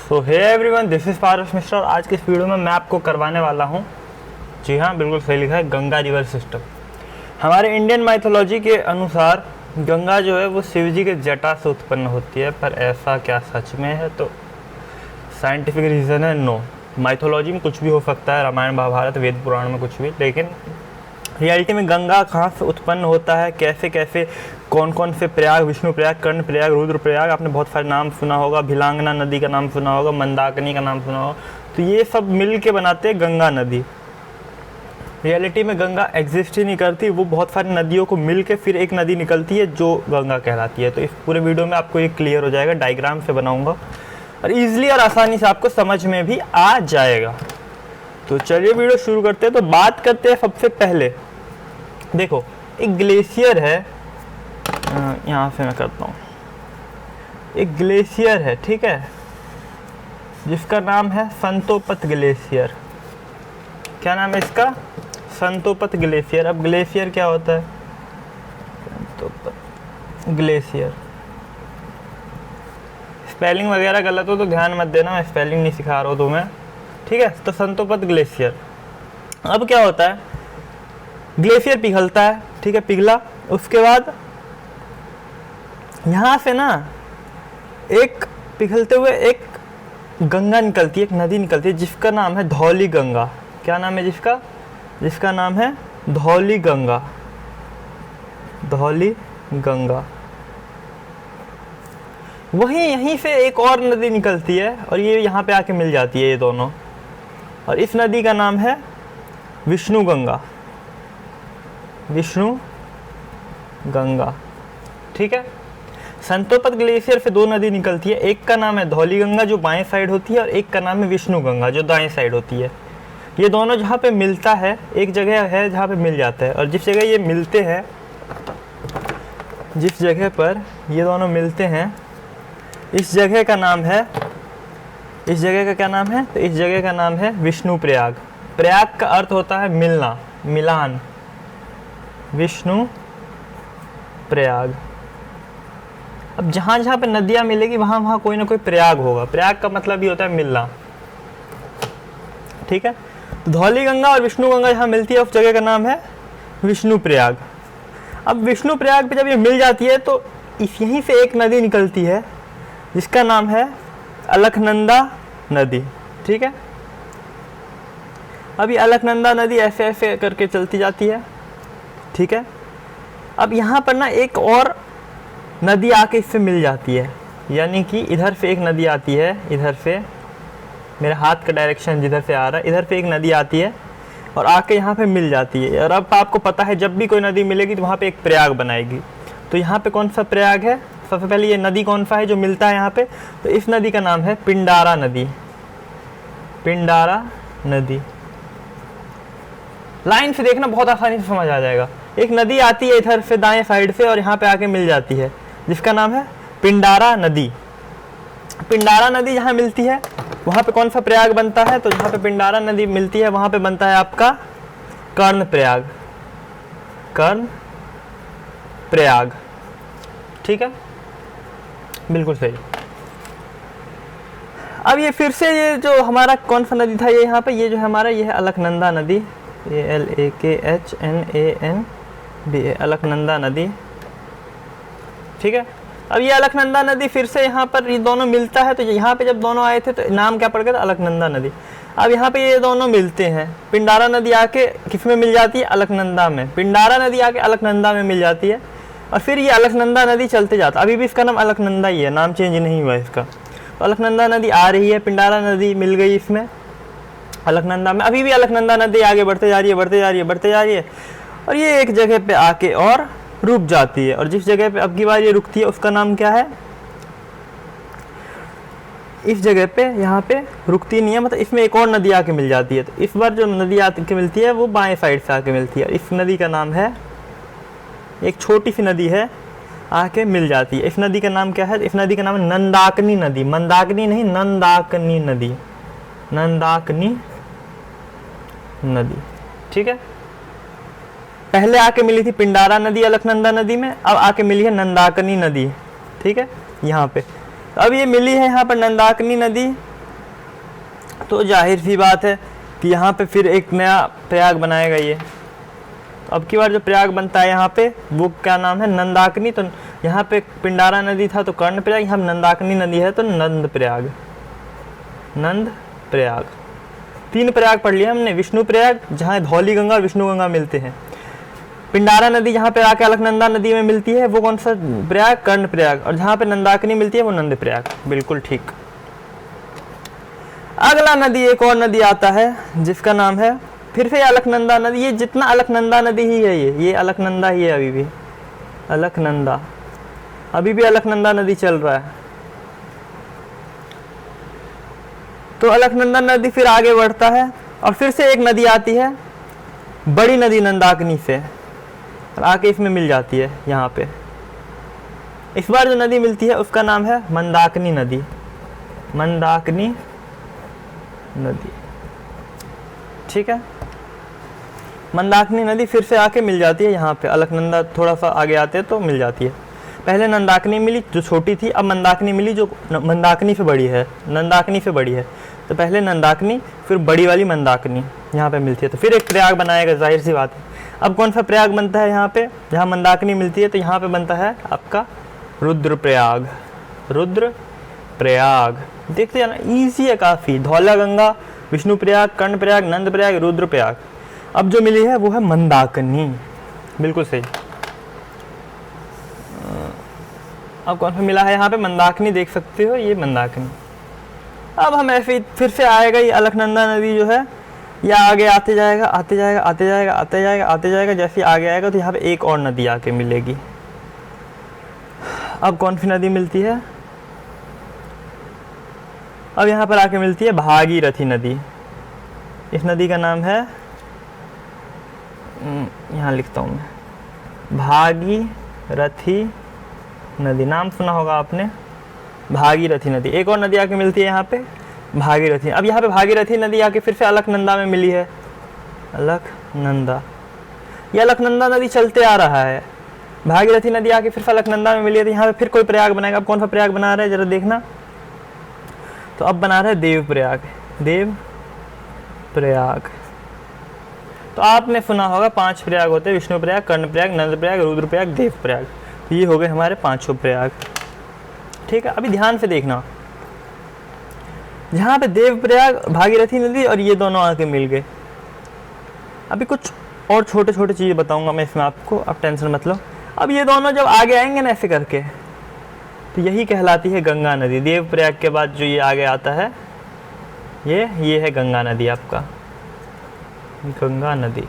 So hey everyone, this is Paras Mishra और आज की इस वीडियो में मैं आपको करवाने वाला हूँ, जी हाँ बिल्कुल सही लिखा है, गंगा रिवर सिस्टम। हमारे इंडियन माइथोलॉजी के अनुसार गंगा जो है वो शिव जी के जटा से उत्पन्न होती है, पर ऐसा क्या सच में है? तो साइंटिफिक रीज़न है नो। माइथोलॉजी में कुछ भी हो सकता है, रामायण महाभारत वेद पुराण में कुछ भी, लेकिन रियलिटी में गंगा कहाँ से उत्पन्न होता है, कैसे कैसे, कौन कौन से प्रयाग, विष्णु प्रयाग, कर्ण प्रयाग, रुद्र प्रयाग, आपने बहुत सारे नाम सुना होगा, भिलांगना नदी का नाम सुना होगा, मंदाकिनी का नाम सुना होगा, तो ये सब मिल के बनाते हैं गंगा नदी। रियलिटी में गंगा एग्जिस्ट ही नहीं करती, वो बहुत सारी नदियों को मिल के फिर एक नदी निकलती है जो गंगा कहलाती है। तो इस पूरे वीडियो में आपको ये क्लियर हो जाएगा, डायग्राम से बनाऊँगा और ईजिली और आसानी से आपको समझ में भी आ जाएगा। तो चलिए वीडियो शुरू करते हैं। तो बात करते हैं सबसे पहले, देखो एक ग्लेशियर है, यहाँ से मैं करता हूँ, एक ग्लेशियर है, ठीक है, जिसका नाम है संतोपत ग्लेशियर। क्या नाम है इसका? संतोपत ग्लेशियर। अब ग्लेशियर क्या होता है? संतोपत ग्लेशियर। स्पेलिंग वगैरह गलत हो तो ध्यान मत देना, मैं स्पेलिंग नहीं सिखा रहा हूँ तुम्हें, ठीक है। तो संतोपत ग्लेशियर, अब क्या होता है, ग्लेशियर पिघलता है, ठीक है, पिघला, उसके बाद यहाँ से ना एक पिघलते हुए एक गंगा निकलती है, एक नदी निकलती है जिसका नाम है धौली गंगा। क्या नाम है जिसका? जिसका नाम है धौली गंगा। धौली गंगा। वहीं यहीं से एक और नदी निकलती है और ये यहाँ पे आके मिल जाती है, ये दोनों, और इस नदी का नाम है विष्णु गंगा। विष्णु गंगा, ठीक है। संतोपत ग्लेशियर से दो नदी निकलती है, एक का नाम है धौली गंगा जो बाएं साइड होती है और एक का नाम है विष्णु गंगा जो दाएं साइड होती है। ये दोनों जहाँ पे मिलता है, एक जगह है जहाँ पे मिल जाता है, और जिस जगह ये मिलते हैं, जिस जगह पर ये दोनों मिलते हैं, इस जगह का नाम है, इस जगह का क्या नाम है? तो इस जगह का नाम है विष्णु प्रयाग। प्रयाग का अर्थ होता है मिलना, मिलान। विष्णु प्रयाग। अब जहाँ जहाँ पे नदियाँ मिलेगी वहाँ वहाँ कोई ना कोई प्रयाग होगा। प्रयाग का मतलब ही होता है मिलना, ठीक है। तो धौली गंगा और विष्णु गंगा जहाँ मिलती है उस जगह का नाम है विष्णु प्रयाग। अब विष्णु प्रयाग पे जब ये मिल जाती है तो यहीं से एक नदी निकलती है जिसका नाम है अलकनंदा नदी, ठीक है। अब ये अलकनंदा नदी ऐसे ऐसे करके चलती जाती है, ठीक है। अब यहाँ पर ना एक और नदी आके इससे मिल जाती है, यानी कि इधर से एक नदी आती है, इधर से, मेरे हाथ का डायरेक्शन जिधर से आ रहा है, इधर से एक नदी आती है और आके यहाँ पे मिल जाती है। और अब आपको पता है जब भी कोई नदी मिलेगी तो वहाँ पे एक प्रयाग बनाएगी। तो यहाँ पे कौन सा प्रयाग है? सबसे पहले ये नदी कौन सा है जो मिलता है यहाँ पे? तो इस नदी का नाम है पिंडारा नदी। पिंडारा नदी। लाइन से देखना, बहुत आसानी से समझ आ जाएगा। एक नदी आती है इधर से दाएं साइड से और यहाँ पे आके मिल जाती है जिसका नाम है पिंडारा नदी। पिंडारा नदी जहाँ मिलती है वहाँ पे कौन सा प्रयाग बनता है? तो जहाँ पे पिंडारा नदी मिलती है वहाँ पे बनता है आपका कर्ण प्रयाग। कर्ण प्रयाग, ठीक है, बिल्कुल सही। अब ये फिर से, ये जो हमारा कौन सा नदी था, ये यहाँ पे, ये जो हमारा, ये है अलकनंदा नदी, ALAKHNANDA, अलकनंदा नदी, ठीक है। अब ये अलकनंदा नदी फिर से यहाँ पर ये दोनों मिलता है, तो यहाँ पे जब दोनों आए थे तो नाम क्या पड़ गया था? अलकनंदा नदी। अब यहाँ पे ये दोनों मिलते हैं, पिंडारा नदी आके किस में मिल जाती है? अलकनंदा में। पिंडारा नदी आके अलकनंदा में मिल जाती है और फिर ये अलकनंदा नदी चलते जाता, अभी भी इसका नाम अलकनंदा ही है, नाम चेंज नहीं हुआ इसका। तो अलकनंदा नदी आ रही है, पिंडारा नदी मिल गई इसमें, अलकनंदा में, अभी भी अलकनंदा नदी आगे बढ़ते जा रही है, बढ़ते जा रही है, बढ़ते जा रही है, और ये एक जगह पे आके और रुक जाती है। और जिस जगह पे अब की बार ये रुकती है उसका नाम क्या है? इस जगह पे, यहाँ पे रुकती नहीं है, मतलब इसमें एक और नदी आके मिल जाती है। तो इस बार जो नदी आके मिलती है वो बाएं साइड से आके मिलती है। इस नदी का नाम है, एक छोटी सी नदी है, आके मिल जाती है। इस नदी का नाम क्या है? इस नदी का नाम है नंदाकिनी नदी। मंदाकिनी नहीं, नंदाकिनी नदी। नंदाकिनी नदी, ठीक है। पहले आके मिली थी पिंडारा नदी अलकनंदा नदी में, अब आके मिली है नंदाकिनी नदी, ठीक है, यहाँ पे। अब ये मिली है यहाँ पर नंदाकिनी नदी, तो जाहिर सी बात है कि यहाँ पे फिर एक नया प्रयाग बनाएगा ये। तो अब की बार जो प्रयाग बनता है यहाँ पे वो क्या नाम है, नंदाकिनी। तो यहाँ पे पिंडारा नदी था तो कर्ण प्रयाग, यहाँ नंदाकिनी नदी है तो नंद प्रयाग। नंद प्रयाग 3 प्रयाग पढ़ लिया हमने। विष्णु प्रयाग जहाँ धौली गंगा और विष्णु गंगा मिलते हैं। पिंडारा नदी जहाँ पे आके अलकनंदा नदी में मिलती है वो कौन सा प्रयाग, कर्ण प्रयाग। और जहाँ पे नंदाकिनी मिलती है वो नंद प्रयाग। बिल्कुल ठीक। अगला नदी एक और नदी आता है जिसका नाम है फिर से अलकनंदा नदी। ये जितना अलकनंदा नदी ही है, ये अलकनंदा ही है अभी भी। अलकनंदा अभी भी अलकनंदा नदी चल रहा है। तो अलकनंदा नदी फिर आगे बढ़ता है और फिर से एक नदी आती है, बड़ी नदी नंदाकिनी से, और आके इसमें मिल जाती है यहाँ पे। इस बार जो नदी मिलती है उसका नाम है मंदाकिनी नदी। मंदाकिनी नदी, ठीक है। मंदाकिनी नदी फिर से आके मिल जाती है यहाँ पे। अलकनंदा थोड़ा सा आगे आते हैं तो मिल जाती है। पहले नंदाकिनी मिली जो छोटी थी, अब मंदाकिनी मिली जो मंदाकिनी से बड़ी है, नंदाकिनी से बड़ी है। तो पहले नंदाकिनी फिर बड़ी वाली मंदाकिनी यहाँ पे मिलती है। तो फिर एक प्रयाग बनाएगा, जाहिर सी बात है। अब कौन सा प्रयाग बनता है यहाँ पे, जहाँ मंदाकिनी मिलती है? तो यहाँ पे बनता है आपका रुद्रप्रयाग। रुद्रप्रयाग देखते जाना, ईजी है काफ़ी। धौला गंगा, विष्णु प्रयाग, कर्ण प्रयाग, नंद प्रयाग, रुद्रप्रयाग। अब जो मिली है वो है मंदाकिनी। बिल्कुल सही। अब कौन सा मिला है यहाँ पे? मंदाकिनी, देख सकते हो ये मंदाकिनी। अब हम ऐसे फिर से आएगा ये अलकनंदा नदी जो है, या आगे आते जाएगा आते जाएगा आते जाएगा आते जाएगा आते जाएगा। जैसे आगे आएगा तो यहाँ पे एक और नदी आके मिलेगी। अब कौन सी नदी मिलती है? अब यहाँ पर आके मिलती है भागीरथी नदी। इस नदी का नाम है, यहाँ लिखता हूँ मैं, भागीरथी नदी। नाम सुना होगा आपने, भागीरथी नदी। एक और नदी आके मिलती है यहाँ पे, भागीरथी। अब यहाँ पे भागीरथी नदी आके फिर से अलकनंदा में मिली है। अलकनंदा, ये अलकनंदा नदी चलते आ रहा है। भागीरथी नदी आके फिर से अलकनंदा में मिली है। तो यहाँ पे फिर कोई प्रयाग बनाएगा। अब कौन सा प्रयाग बना रहा है जरा देखना। तो अब बना रहा है देव प्रयाग। देव प्रयाग। तो आपने सुना होगा 5 प्रयाग होते हैं, विष्णु प्रयाग, कर्ण प्रयाग, नंद प्रयाग, रुद्र प्रयाग, देव प्रयाग। तो ये हो गए हमारे 5 प्रयाग, ठीक है। अभी ध्यान से देखना, जहाँ पे देव प्रयाग, भागीरथी नदी और ये दोनों आके मिल गए। अभी कुछ और छोटे छोटे चीज़ें बताऊंगा मैं इसमें आपको, आप टेंशन मत लो। अब ये दोनों जब आगे आएंगे ना ऐसे करके, तो यही कहलाती है गंगा नदी। देव प्रयाग के बाद जो ये आगे आता है ये है गंगा नदी। आपका गंगा नदी,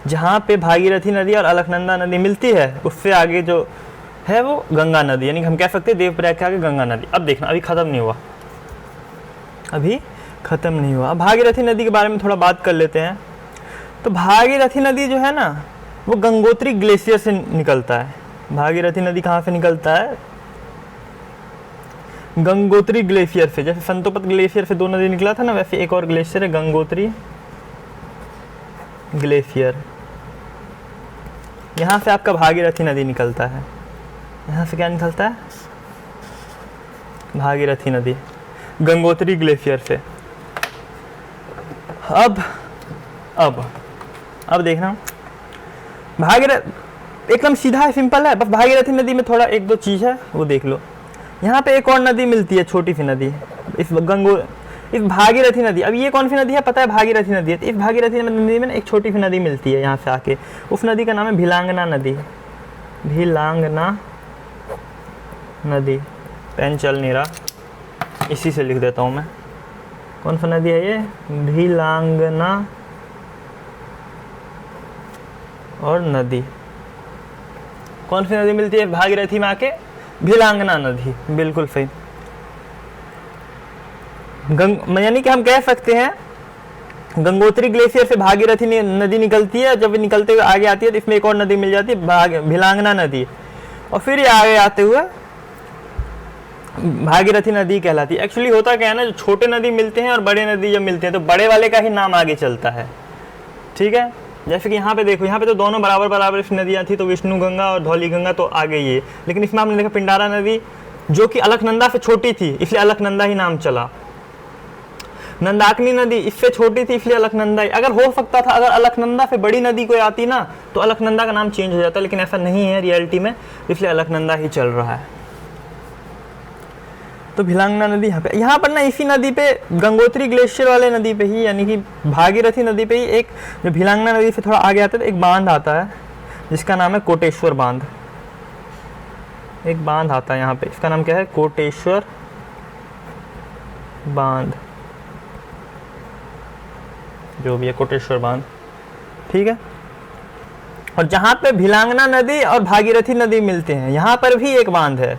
जहाँ पे भागीरथी नदी और अलकनंदा नदी मिलती है उससे आगे जो है वो गंगा नदी, यानी हम कह सकते हैं देव प्रयाग के आगे गंगा नदी। अब देखना, अभी ख़त्म नहीं हुआ, अभी ख़त्म नहीं हुआ। अब भागीरथी नदी के बारे में थोड़ा बात कर लेते हैं। तो भागीरथी नदी जो है ना वो गंगोत्री ग्लेशियर से निकलता है। भागीरथी नदी कहाँ से निकलता है? गंगोत्री ग्लेशियर से। जैसे संतोपत ग्लेशियर से 2 नदी निकला था ना, वैसे एक और ग्लेशियर है गंगोत्री ग्लेशियर। यहाँ से आपका भागीरथी नदी निकलता है। यहाँ से क्या निकलता है? भागीरथी नदी गंगोत्री ग्लेशियर से। अब देखना, भागीरथ एकदम सीधा है, सिंपल है। बस भागीरथी नदी में थोड़ा 1-2 चीज़ है वो देख लो। यहाँ पे एक और नदी मिलती है, छोटी सी नदी, इस भागीरथी नदी। अब ये कौन सी नदी है पता है? भागीरथी नदी है। तो इस भागीरथी नदी में एक छोटी सी नदी मिलती है यहाँ से आके, उस नदी का नाम है भिलांगना नदी। भिलांगना नदी, पेन चल नहीं रहा, इसी से लिख देता हूँ मैं। कौन सा नदी है ये? भिलांगना और नदी। कौन सी नदी मिलती है भागीरथी में आके? भिलांगना नदी, बिल्कुल सही। यानी कि हम कह सकते हैं गंगोत्री ग्लेशियर से भागीरथी नदी निकलती है। जब निकलते हुए आगे आती है तो इसमें एक और नदी मिल जाती है, भिलांगना नदी। और फिर ये आगे आते हुए भागीरथी नदी कहलाती है। एक्चुअली होता क्या है ना, जो छोटे नदी मिलते हैं और बड़े नदी जब मिलते हैं तो बड़े वाले का ही नाम आगे चलता है, ठीक है। जैसे कि यहाँ पे देखो, यहाँ पे तो दोनों बराबर बराबर नदियाँ थी, तो विष्णु गंगा और धौली गंगा तो आगे ये। लेकिन इसमें आपने देखा पिंडारा नदी जो कि अलकनंदा से छोटी थी, इसलिए अलकनंदा ही नाम चला। नंदाकिनी नदी इससे छोटी थी इसलिए अलकनंदा। अगर हो सकता था अगर अलकनंदा से बड़ी नदी कोई आती ना तो अलकनंदा का नाम चेंज हो जाता, लेकिन ऐसा नहीं है रियलिटी में, इसलिए अलकनंदा ही चल रहा है। तो भिलांगना नदी यहाँ पर ना इसी नदी पे गंगोत्री ग्लेशियर वाले नदी पे ही यानी कि भागीरथी नदी पे ही एक जो भिलांगना नदी से थोड़ा आगे आता है तो एक बांध आता है जिसका नाम है कोटेश्वर बांध। एक बांध आता है यहाँ पे, इसका नाम क्या है? कोटेश्वर बांध, जो भी है कोटेश्वर बांध, ठीक है। और जहाँ पे भिलांगना नदी और भागीरथी नदी मिलते हैं यहाँ पर भी एक बांध है,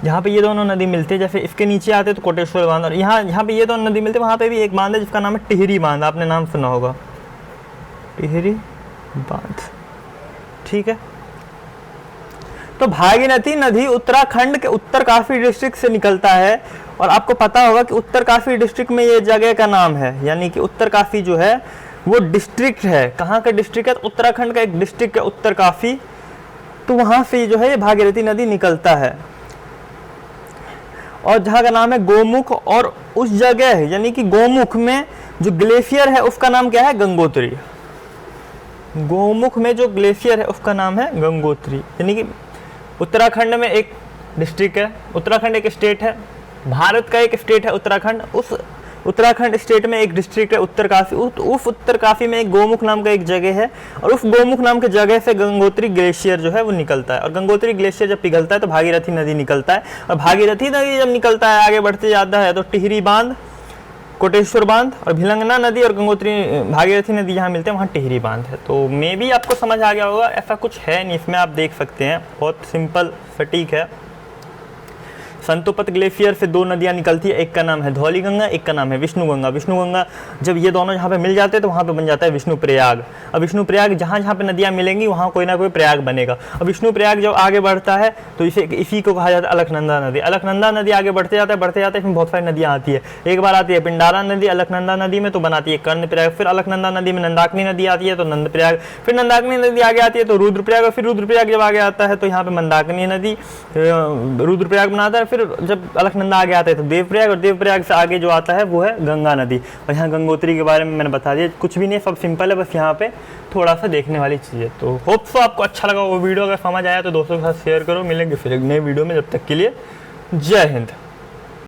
जहाँ पे ये दोनों नदी मिलते हैं। जैसे इसके नीचे आते तो कोटेश्वर बांध, और यहाँ पे ये दोनों नदी मिलते हैं वहाँ पे भी एक बांध है जिसका नाम है टिहरी बांध। आपने नाम सुना होगा, टिहरी बांध, ठीक है। तो भागीरथी नदी उत्तराखंड के उत्तरकाशी डिस्ट्रिक्ट से निकलता है, और आपको पता होगा कि उत्तरकाशी डिस्ट्रिक्ट में ये जगह का नाम है, यानी कि उत्तरकाशी जो है वो डिस्ट्रिक्ट है। कहाँ का डिस्ट्रिक्ट है? उत्तराखंड का एक डिस्ट्रिक्ट है उत्तरकाशी, तो वहाँ से जो है ये भागीरथी नदी निकलता है। और जहाँ का नाम है गोमुख, और उस जगह यानी कि गोमुख में जो ग्लेशियर है उसका नाम क्या है? गंगोत्री। गोमुख में जो ग्लेशियर है उसका नाम है गंगोत्री। यानी कि उत्तराखंड में एक डिस्ट्रिक्ट है, उत्तराखंड एक स्टेट है, भारत का एक स्टेट है उत्तराखंड, उस उत्तराखंड स्टेट में एक डिस्ट्रिक्ट है उत्तरकाशी, उस उत्तरकाशी में एक गोमुख नाम का एक जगह है, और उस गोमुख नाम के जगह से गंगोत्री ग्लेशियर जो है वो निकलता है। और गंगोत्री ग्लेशियर जब पिघलता है तो भागीरथी नदी निकलता है, और भागीरथी नदी जब निकलता है आगे बढ़ते जाता है तो टिहरी बांध, कोटेश्वर बांध, और भिलंगना नदी और गंगोत्री भागीरथी नदी जहाँ मिलते हैं वहाँ टिहरी बांध है। तो मे भी आपको समझ आ गया होगा, ऐसा कुछ है नहीं इसमें, आप देख सकते हैं, बहुत सिंपल सटीक है। संतोपत ग्लेशियर से दो नदियाँ निकलती है, एक का नाम है धौली गंगा, एक का नाम है विष्णु गंगा। विष्णु गंगा जब ये दोनों यहाँ पे मिल जाते हैं तो वहाँ पे बन जाता है विष्णु प्रयाग। अब विष्णु प्रयाग जहाँ जहाँ पे नदियाँ मिलेंगी वहाँ कोई ना कोई प्रयाग बनेगा। अब विष्णु प्रयाग जब आगे बढ़ता है तो इसी को कहा जाता है अलकनंदा नदी। अलकनंदा नदी आगे बढ़ते जाता है इसमें बहुत सारी नदियाँ आती है। एक बार आती है पिंडारा नदी अलकनंदा नदी में तो बनाती है कर्ण प्रयाग, फिर अलकनंदा नदी में नंदाकिनी नदी आती है तो नंद प्रयाग, फिर नंदाकिनी नदी आगे आती है तो रुद्रप्रयाग, और फिर रुद्रप्रयाग जब आगे आता है तो यहाँ पे मंदाकिनी नदी रुद्रप्रयाग बनाता है। फिर जब अलकनंदा आगे आता है तो देवप्रयाग, और देवप्रयाग से आगे जो आता है वो है गंगा नदी। और यहाँ गंगोत्री के बारे में मैंने बता दिया, कुछ भी नहीं है, सब सिंपल है, बस यहाँ पे थोड़ा सा देखने वाली चीज़ है। तो होप सो आपको अच्छा लगा वो वीडियो, अगर समझ आया तो दोस्तों के साथ शेयर करो। मिलेंगे फिर एक नए वीडियो में, जब तक के लिए जय हिंद।